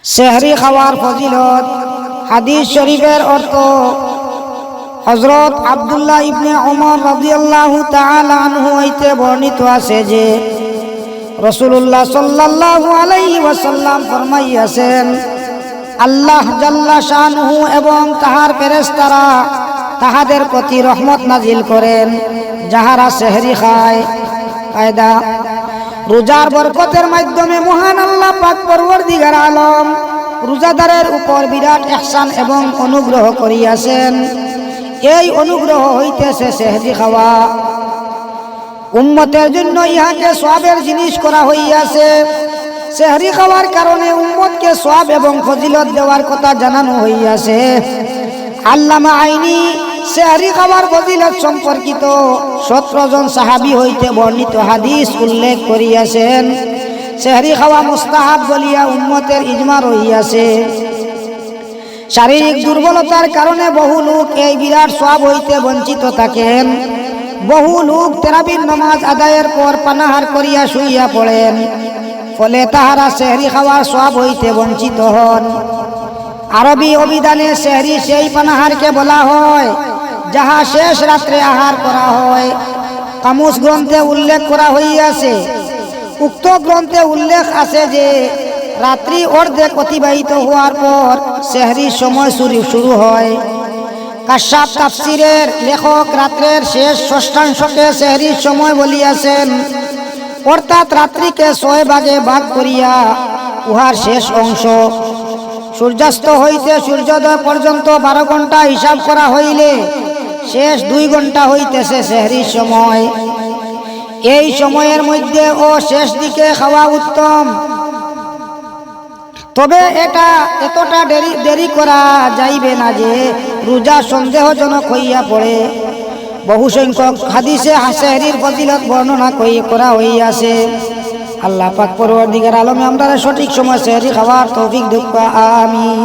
সেহরি খাওয়ার ফজিলত। হাদিস শরীফের অর্থ হযরত আব্দুল্লাহ ইবনে ওমর রাদিয়াল্লাহু তাআলা আনহু হইতে বর্ণিত আছে যে রাসূলুল্লাহ সাল্লাল্লাহু আলাইহি ওয়াসাল্লাম ফরমাইয়াছেন, আল্লাহ জাল্লা শানুহু এবং তাহার ফেরেশতারা তাহাদের প্রতি রহমত নাজিল করেন যাহারা সেহরি খায়। কায়দা, রোজার বরকতের মাধ্যমে মহান আল্লাহ পাক পরওয়ারদিগার আলম রোজাদারের উপর বিরাট ইহসান এবং অনুগ্রহ করিয়াছেন। এই অনুগ্রহ হইতেছে সেহরি খাওয়া। উম্মতের জন্য ইহাকে সওয়াবের জিনিস করা হইয়াছে। সেহরি খাওয়ার কারণে উম্মতকে সওয়াব এবং ফজিলত দেওয়ার কথা জানানো হইয়াছে। আল্লামা আইনি সেহরি খাওয়ার ফজিলত সম্পর্কিত 17 জন সাহাবী হইতে বর্ণিত হাদিস উল্লেখ করিয়াছেন। সেহরি খাওয়া মুস্তাহাব বলিয়া উম্মতের ইজমা রহিয়াছে। শারীরিক দুর্বলতার কারণে বহু লোক এই বিরাট সওয়াব হইতে বঞ্চিত থাকেন। বহু লোক তারাবির নামাজ আদায়ের পর পানাহার করিয়া শুইয়া পড়েন, ফলে তাহারা সেহরি খাওয়ার সওয়াব হইতে বঞ্চিত হন। আরবি অভিধানে সেহরি সেই পানাহারকে বলা হয় যাহা শেষ রাত্রে আহার করা হয়। কামুস গ্রন্থে উল্লেখ করা হইয়াছে। উক্ত গ্রন্থে উল্লেখ আছে যে রাত্রি অর্ধেক অতিবাহিত হওয়ার পর সেহরির সময় শুরু হয়। কাশাফ তাফসিরের লেখক রাত্রের শেষ ষষ্ঠাংশকে সেহরির সময় বলিয়াছেন, অর্থাৎ রাত্রিকে 6 ভাগে ভাগ করিয়া উহার শেষ অংশ। সূর্যাস্ত হইতে সূর্যোদয় পর্যন্ত 12 ঘন্টা হিসাব করা হইলে শেষ 2 ঘন্টা হইতেছে সেহরির সময়। এই সময়ের মধ্যে ও শেষ দিকে খাওয়া উত্তম, তবে এটা এতটা দেরি করা যাইবে না যে রোজা সন্দেহজনক হইয়া পড়ে। বহু সংখ্যক হাদিসে সেহরির ফজিলত বর্ণনা করা হইয়াছে। আল্লাহ পাক পরওয়ারদিগার আলমে আমরা সঠিক সময় সেহরি খাওয়ার তৌফিক দান করুন। আমিন।